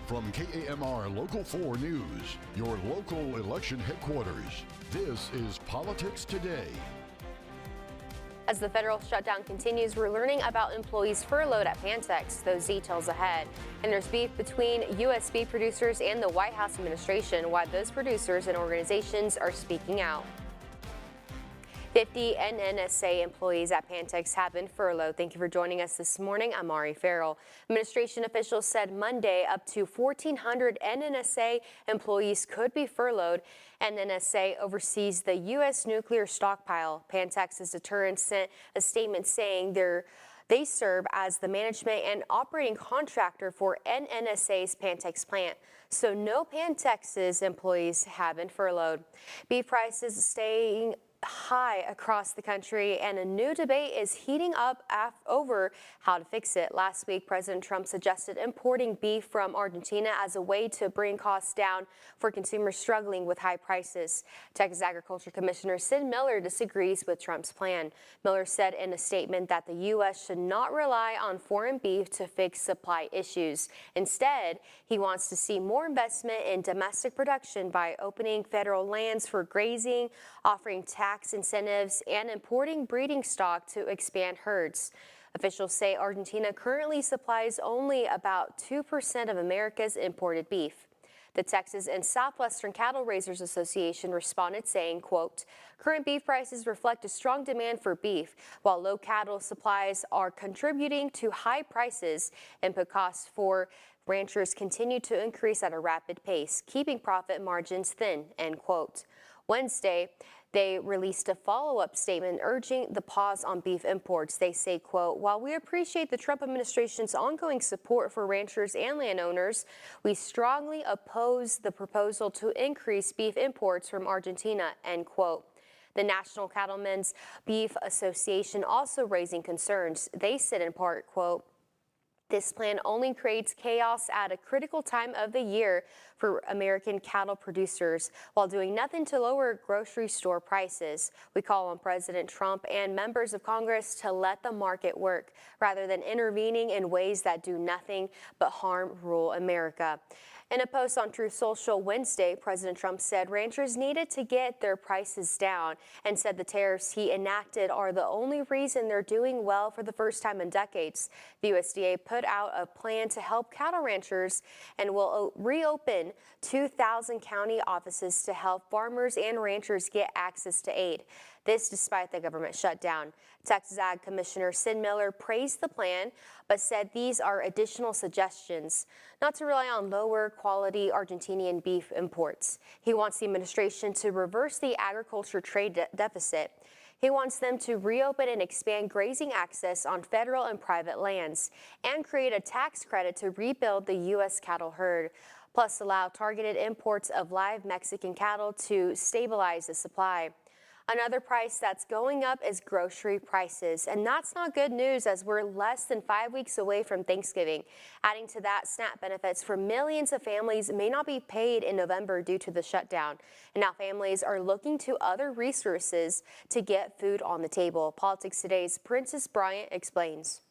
From KAMR Local 4 News, your local election headquarters, this is Politics Today. As the federal shutdown continues, we're learning about employees furloughed at Pantex. Those details ahead. And there's beef between U.S. beef producers and the White House administration, why those producers and organizations are speaking out. 50 NNSA employees at Pantex have been furloughed. Thank you for joining us this morning. I'm Ari Farrell. Administration officials said Monday up to 1,400 NNSA employees could be furloughed. NNSA oversees the U.S. nuclear stockpile. Pantex's deterrent sent a statement saying they serve as the management and operating contractor for NNSA's Pantex plant. So no Pantex's employees have been furloughed. Beef prices staying high across the country, and a new debate is heating up over how to fix it. Last week, President Trump suggested importing beef from Argentina as a way to bring costs down for consumers struggling with high prices. Texas Agriculture Commissioner Sid Miller disagrees with Trump's plan. Miller said in a statement that the U.S. should not rely on foreign beef to fix supply issues. Instead, he wants to see more investment in domestic production by opening federal lands for grazing, offering tax incentives, and importing breeding stock to expand herds. Officials say Argentina currently supplies only about 2% of America's imported beef. The Texas and Southwestern Cattle Raisers Association responded saying, quote, current beef prices reflect a strong demand for beef, while low cattle supplies are contributing to high prices. Input costs for ranchers continue to increase at a rapid pace, keeping profit margins thin, end quote. Wednesday, they released a follow-up statement urging the pause on beef imports. They say, quote, while we appreciate the Trump administration's ongoing support for ranchers and landowners, we strongly oppose the proposal to increase beef imports from Argentina, end quote. The National Cattlemen's Beef Association also raising concerns. They said in part, quote, this plan only creates chaos at a critical time of the year for American cattle producers while doing nothing to lower grocery store prices. We call on President Trump and members of Congress to let the market work rather than intervening in ways that do nothing but harm rural America. In a post on Truth Social Wednesday, President Trump said ranchers needed to get their prices down and said the tariffs he enacted are the only reason they're doing well for the first time in decades. The USDA put out a plan to help cattle ranchers and will reopen 2,000 county offices to help farmers and ranchers get access to aid. This despite the government shutdown. Texas Ag Commissioner Sid Miller praised the plan, but said these are additional suggestions, not to rely on lower quality Argentinian beef imports. He wants the administration to reverse the agriculture trade deficit. He wants them to reopen and expand grazing access on federal and private lands and create a tax credit to rebuild the U.S. cattle herd, plus allow targeted imports of live Mexican cattle to stabilize the supply. Another price that's going up is grocery prices, and that's not good news as we're less than 5 weeks away from Thanksgiving. Adding to that, SNAP benefits for millions of families may not be paid in November due to the shutdown. And now families are looking to other resources to get food on the table. Politics Today's Princess Bryant explains.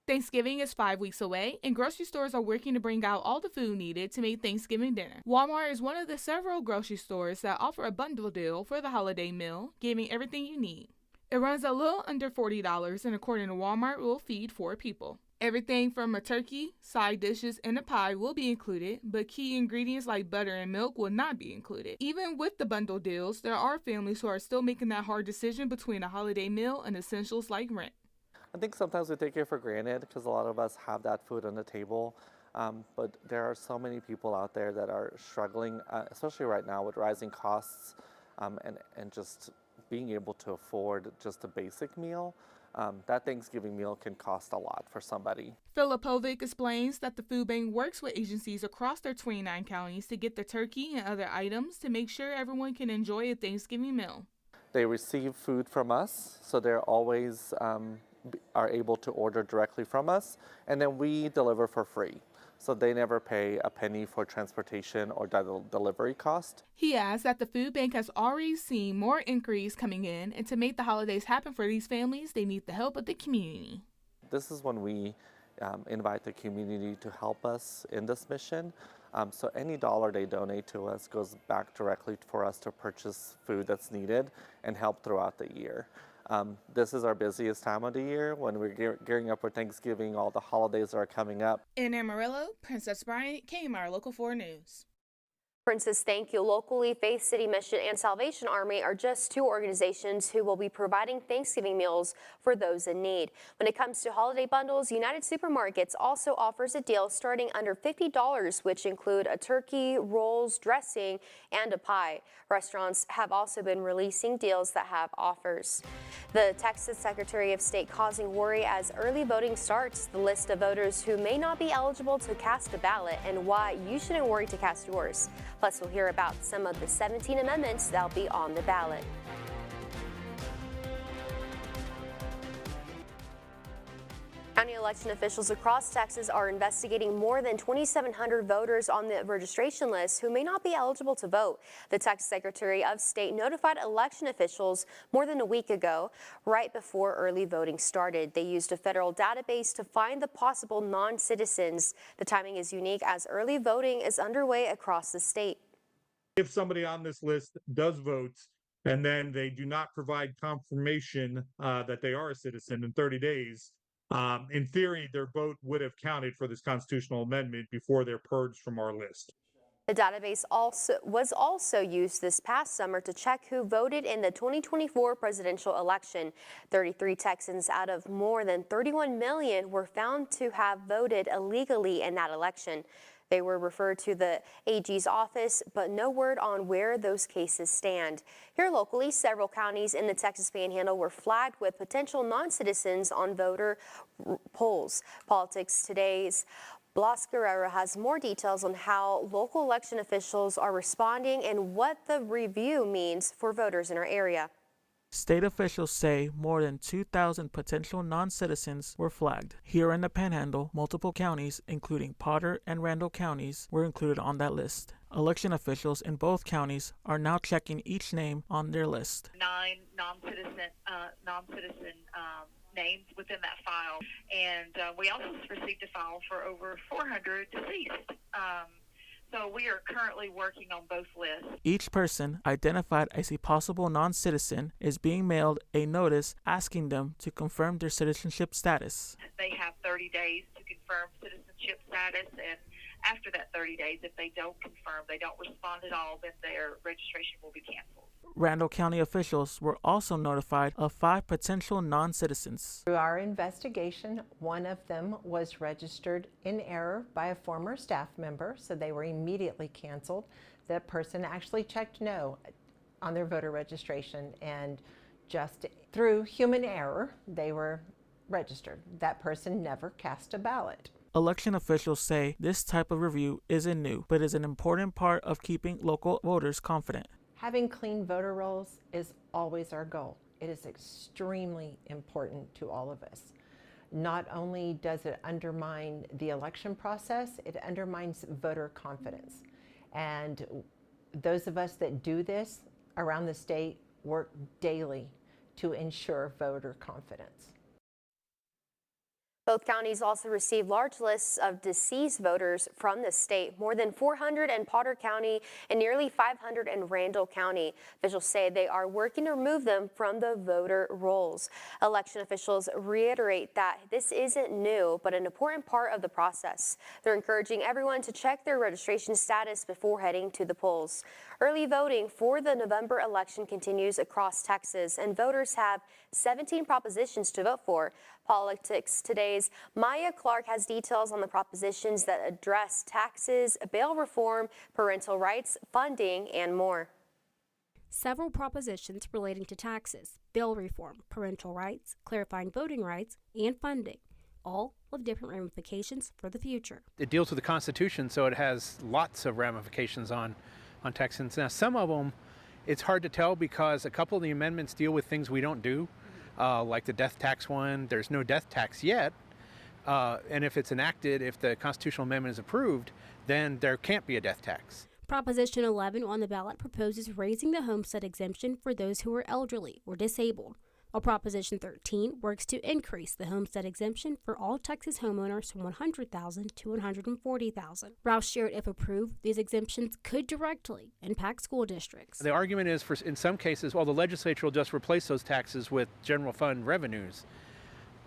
Thanksgiving is 5 weeks away, and grocery stores are working to bring out all the food needed to make Thanksgiving dinner. Walmart is one of the several grocery stores that offer a bundle deal for the holiday meal, giving everything you need. It runs a little under $40, and according to Walmart, will feed 4 people. Everything from a turkey, side dishes, and a pie will be included, but key ingredients like butter and milk will not be included. Even with the bundle deals, there are families who are still making that hard decision between a holiday meal and essentials like rent. I think sometimes we take it for granted because a lot of us have that food on the table, but there are so many people out there that are struggling, especially right now with rising costs and just being able to afford just a basic meal. That Thanksgiving meal can cost a lot for somebody. Filipovic explains that the food bank works with agencies across their 29 counties to get the turkey and other items to make sure everyone can enjoy a Thanksgiving meal. They receive food from us, so they're always are able to order directly from us, and then we deliver for free. So they never pay a penny for transportation or delivery cost. He adds that the food bank has already seen more inquiries coming in, and to make the holidays happen for these families, they need the help of the community. This is when we invite the community to help us in this mission. So any dollar they donate to us goes back directly for us to purchase food that's needed and help throughout the year. This is our busiest time of the year when we're gearing up for Thanksgiving, all the holidays are coming up. In Amarillo, Princess Bryant, KMR Local 4 News. Princess, thank you. Locally, Faith City Mission and Salvation Army are just two organizations who will be providing Thanksgiving meals for those in need. When it comes to holiday bundles, United Supermarkets also offers a deal starting under $50, which include a turkey, rolls, dressing, and a pie. Restaurants have also been releasing deals that have offers. The Texas Secretary of State causing worry as early voting starts. The list of voters who may not be eligible to cast a ballot and why you shouldn't worry to cast yours. Plus, we'll hear about some of the 17 amendments that'll be on the ballot. County election officials across Texas are investigating more than 2,700 voters on the registration list who may not be eligible to vote. The Texas Secretary of State notified election officials more than a week ago, right before early voting started. They used a federal database to find the possible non-citizens. The timing is unique as early voting is underway across the state. If somebody on this list does vote and then they do not provide confirmation that they are a citizen in 30 days, in theory, their vote would have counted for this constitutional amendment before they're purged from our list. The database was also used this past summer to check who voted in the 2024 presidential election. 33 Texans out of more than 31 million were found to have voted illegally in that election. They were referred to the AG's office, but no word on where those cases stand. Here locally, several counties in the Texas Panhandle were flagged with potential non-citizens on voter polls. Politics Today's Blas Guerrero has more details on how local election officials are responding and what the review means for voters in our area. State officials say more than 2,000 potential non-citizens were flagged. Here in the Panhandle, multiple counties, including Potter and Randall counties, were included on that list. Election officials in both counties are now checking each name on their list. 9 non-citizen names within that file, and we also received a file for over 400 deceased. So we are currently working on both lists. Each person identified as a possible non-citizen is being mailed a notice asking them to confirm their citizenship status. They have 30 days to confirm citizenship status, and after that 30 days, if they don't confirm, they don't respond at all, then their registration will be canceled. Randall County officials were also notified of 5 potential non-citizens. Through our investigation, one of them was registered in error by a former staff member, so they were immediately canceled. That person actually checked no on their voter registration, and just through human error, they were registered. That person never cast a ballot. Election officials say this type of review isn't new, but is an important part of keeping local voters confident. Having clean voter rolls is always our goal. It is extremely important to all of us. Not only does it undermine the election process, it undermines voter confidence. And those of us that do this around the state work daily to ensure voter confidence. Both counties also received large lists of deceased voters from the state, more than 400 in Potter County and nearly 500 in Randall County. Officials say they are working to remove them from the voter rolls. Election officials reiterate that this isn't new, but an important part of the process. They're encouraging everyone to check their registration status before heading to the polls. Early voting for the November election continues across Texas, and voters have 17 propositions to vote for. Politics Today's Maya Clark has details on the propositions that address taxes, bail reform, parental rights, funding, and more. Several propositions relating to taxes, bail reform, parental rights, clarifying voting rights, and funding, all with different ramifications for the future. It deals with the Constitution, so it has lots of ramifications on Texans. Now, some of them, it's hard to tell because a couple of the amendments deal with things we don't do, like the death tax one. There's no death tax yet, and if it's enacted, if the constitutional amendment is approved, then there can't be a death tax. Proposition 11 on the ballot proposes raising the homestead exemption for those who are elderly or disabled. while Proposition 13 works to increase the homestead exemption for all Texas homeowners from $100,000 to $140,000. Roush shared if approved, these exemptions could directly impact school districts. The argument is, in some cases, well, the legislature will just replace those taxes with general fund revenues.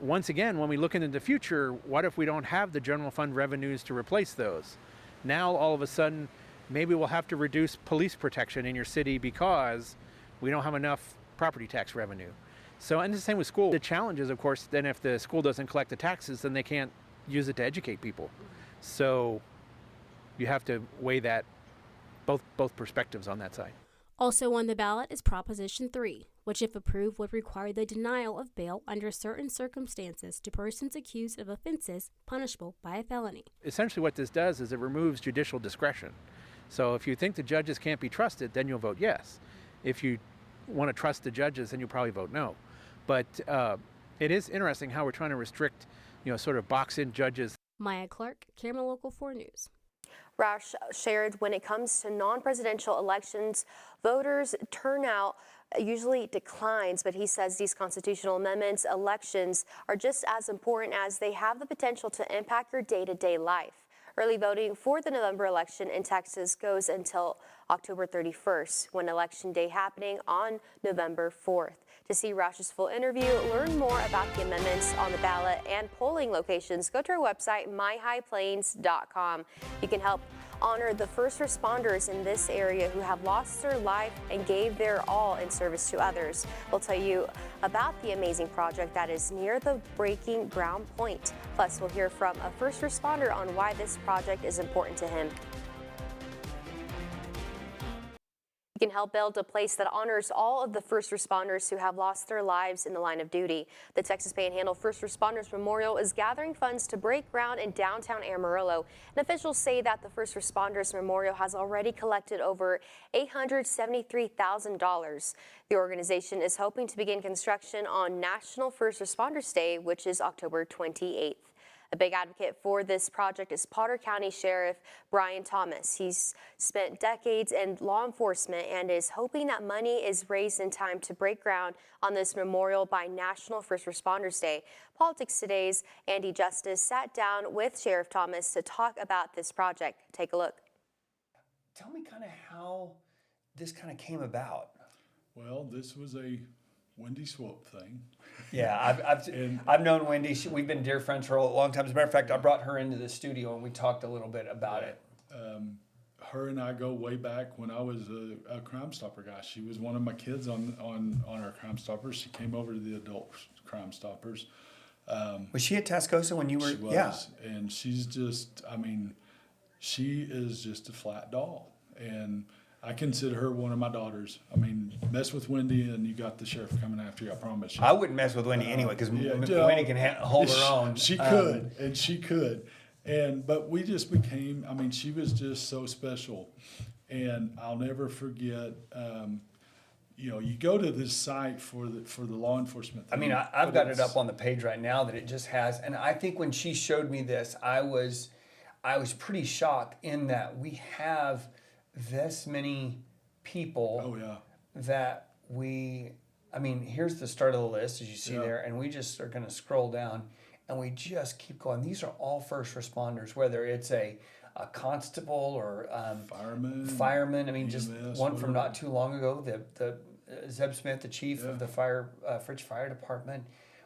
Once again, when we look into the future, what if we don't have the general fund revenues to replace those? Now, all of a sudden, maybe we'll have to reduce police protection in your city because we don't have enough property tax revenue. So, and the same with school. The challenge is, of course, then if the school doesn't collect the taxes, then they can't use it to educate people. So you have to weigh that, both perspectives on that side. Also on the ballot is Proposition 3, which, if approved, would require the denial of bail under certain circumstances to persons accused of offenses punishable by a felony. Essentially what this does is it removes judicial discretion. So if you think the judges can't be trusted, then you'll vote yes. If you want to trust the judges, then you'll probably vote no. But it is interesting how we're trying to restrict, sort of box in judges. Maya Clark, Cameron Local 4 News. Roush shared when it comes to non-presidential elections, voters turnout usually declines, but he says these constitutional amendments, elections, are just as important as they have the potential to impact your day-to-day life. Early voting for the November election in Texas goes until October 31st, when Election Day happening on November 4th. To see Roush's full interview, learn more about the amendments on the ballot and polling locations, go to our website, myhighplains.com. You can help honor the first responders in this area who have lost their life and gave their all in service to others. We'll tell you about the amazing project that is near the breaking ground point. Plus, we'll hear from a first responder on why this project is important to him. You can help build a place that honors all of the first responders who have lost their lives in the line of duty. The Texas Panhandle First Responders Memorial is gathering funds to break ground in downtown Amarillo. And officials say that the First Responders Memorial has already collected over $873,000. The organization is hoping to begin construction on National First Responders Day, which is October 28th. A big advocate for this project is Potter County Sheriff Brian Thomas. He's spent decades in law enforcement and is hoping that money is raised in time to break ground on this memorial by National First Responders Day. Politics Today's Andy Justice sat down with Sheriff Thomas to talk about this project. Take a look. Tell me kind of how this kind of came about. Well, this was a Wendy Swope thing. Yeah, I've known Wendy. We've been dear friends for a long time. As a matter of fact, I brought her into the studio and we talked a little bit about it. Her and I go way back when I was a Crime Stopper guy. She was one of my kids on our Crime Stoppers. She came over to the adult Crime Stoppers. Was she at Tascosa when you were? She was, yeah. And she's just, she is just a flat doll. And I consider her one of my daughters. Mess with Wendy and you got the sheriff coming after you, I promise you. I wouldn't mess with Wendy anyway because Wendy can hold her own. She could, and she could. But we just became, she was just so special. And I'll never forget, you go to this site for the law enforcement thing. I've got it up on the page right now that it just has. And I think when she showed me this, I was pretty shocked in that we have this many people that here's the start of the list, as you see there, and we just are going to scroll down, and we just keep going. These are all first responders, whether it's a constable or fireman. Just one from not too long ago, the Zeb Smith, the chief of the Fridge Fire Department.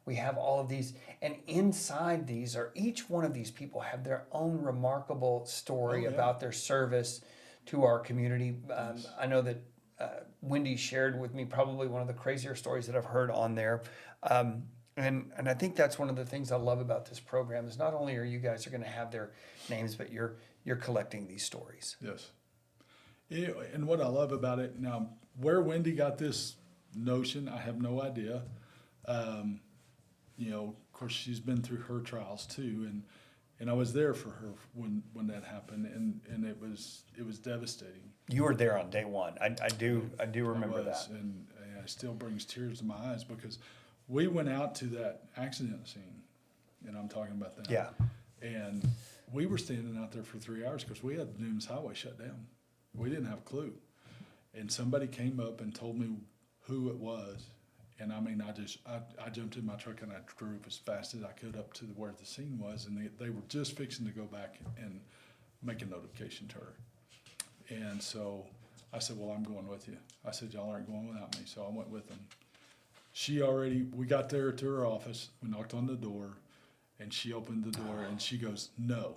We have all of these, and inside these each one of these people have their own remarkable story about their service to our community. I know that Wendy shared with me probably one of the crazier stories that I've heard on there. And I think that's one of the things I love about this program is not only are you guys going to have their names, but you're collecting these stories. Yes. And what I love about it, now where Wendy got this notion, I have no idea. Of course, she's been through her trials too, and I was there for her when that happened, and it was devastating. You were there on day one. I do remember that. And it still brings tears to my eyes because we went out to that accident scene, and I'm talking about that. Yeah. And we were standing out there for 3 hours because we had the Dooms Highway shut down. We didn't have a clue. And somebody came up and told me who it was, And I mean, I jumped in my truck and I drove as fast as I could up to where the scene was, and they were just fixing to go back and make a notification to her. And so I said, well, I'm going with you. I said, y'all aren't going without me. So I went with them. We got there to her office, we knocked on the door, and she opened the door and she goes, no.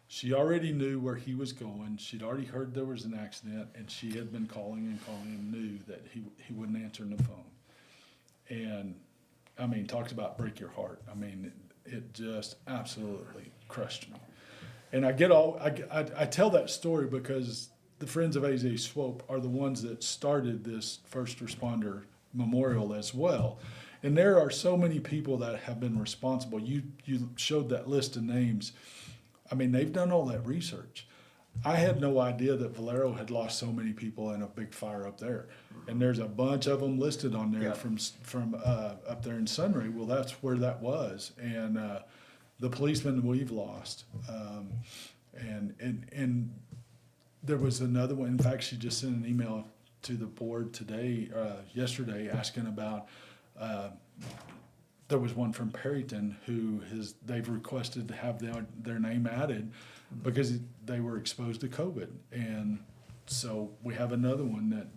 She already knew where he was going. She'd already heard there was an accident, and she had been calling and knew that he wouldn't answer the phone. And I mean, talks about break your heart. I mean, it just absolutely crushed me. And I tell that story because the Friends of AJ Swope are the ones that started this first responder memorial as well. And there are so many people that have been responsible. You showed that list of names. I mean, they've done all that research. I had no idea that Valero had lost so many people in a big fire up there. And there's a bunch of them listed on there from up there in Sunray. Well, that's where that was. And the policemen we've lost. And there was another one. In fact, she just sent an email to the board yesterday, asking about, there was one from Perryton who they've requested to have their name added because they were exposed to COVID. And so we have another one that,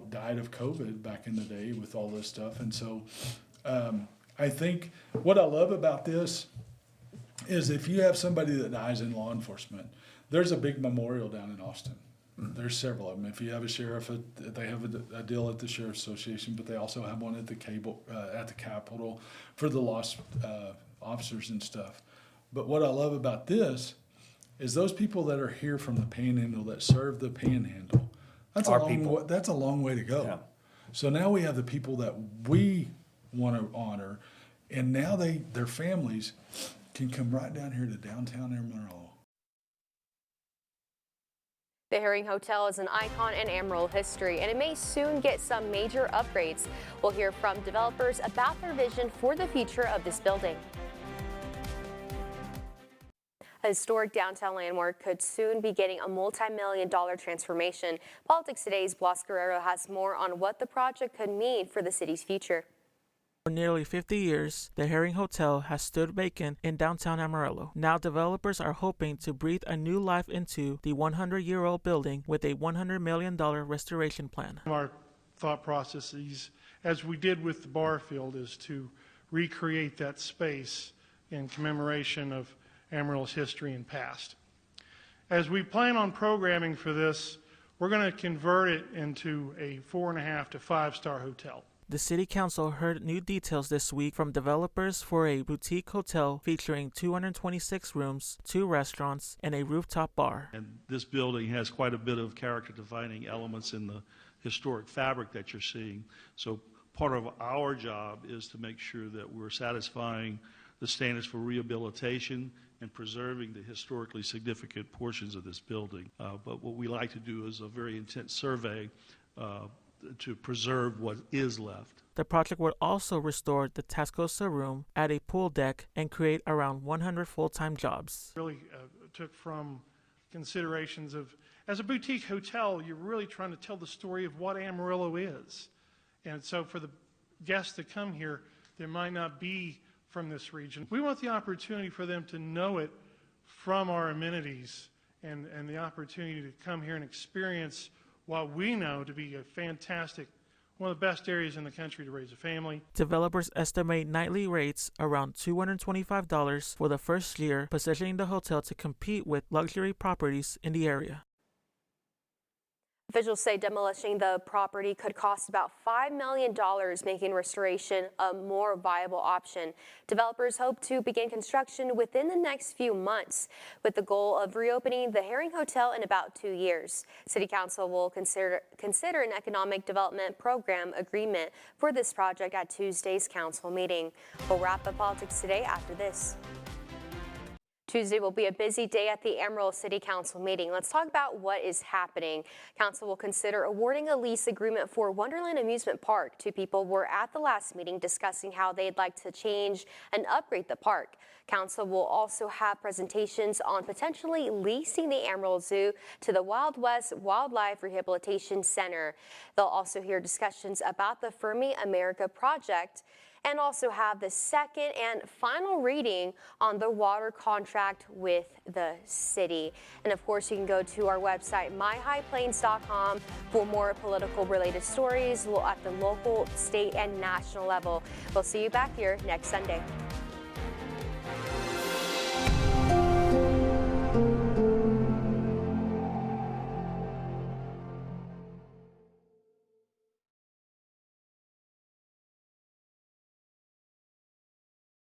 died of COVID back in the day with all this stuff. And so I think what I love about this is if you have somebody that dies in law enforcement, there's a big memorial down in Austin. There's several of them. If you have a sheriff, they have a deal at the Sheriff's Association, but they also have one at the Capitol for the lost officers and stuff. But what I love about this is those people that are here from the Panhandle that serve the Panhandle. That's a long way to go. Yeah. So now we have the people that we want to honor, and now their families can come right down here to downtown Amarillo. The Herring Hotel is an icon in Amarillo history, and it may soon get some major upgrades. We'll hear from developers about their vision for the future of this building. A historic downtown landmark could soon be getting a multi-million-dollar transformation. Politics Today's Blas Guerrero has more on what the project could mean for the city's future. For nearly 50 years, the Herring Hotel has stood vacant in downtown Amarillo. Now developers are hoping to breathe a new life into the 100-year-old building with a $100 million restoration plan. Our thought processes, as we did with the Barfield, is to recreate that space in commemoration of Amarillo's history and past. As we plan on programming for this, we're going to convert it into a 4.5 to 5-star hotel. The City Council heard new details this week from developers for a boutique hotel featuring 226 rooms, 2 restaurants, and a rooftop bar. And this building has quite a bit of character-defining elements in the historic fabric that you're seeing. So part of our job is to make sure that we're satisfying the standards for rehabilitation and preserving the historically significant portions of this building. But what we like to do is a very intense survey to preserve what is left. The project would also restore the Tascosa room, add a pool deck, and create around 100 full-time jobs. Really took from considerations of, as a boutique hotel, you're really trying to tell the story of what Amarillo is. And so for the guests that come here, there might not be from this region. We want the opportunity for them to know it from our amenities and the opportunity to come here and experience what we know to be a fantastic, one of the best areas in the country to raise a family. Developers estimate nightly rates around $225 for the first year, positioning the hotel to compete with luxury properties in the area. Officials say demolishing the property could cost about $5 million, making restoration a more viable option. Developers hope to begin construction within the next few months, with the goal of reopening the Herring Hotel in about 2 years. City Council will consider an economic development program agreement for this project at Tuesday's council meeting. We'll wrap up Politics Today after this. Tuesday will be a busy day at the Amarillo City Council meeting. Let's talk about what is happening. Council will consider awarding a lease agreement for Wonderland Amusement Park. Two people were at the last meeting discussing how they'd like to change and upgrade the park. Council will also have presentations on potentially leasing the Amarillo Zoo to the Wild West Wildlife Rehabilitation Center. They'll also hear discussions about the Fermi America project and also have the second and final reading on the water contract with the city. And of course, you can go to our website, myhighplains.com, for more political related stories at the local, state, and national level. We'll see you back here next Sunday.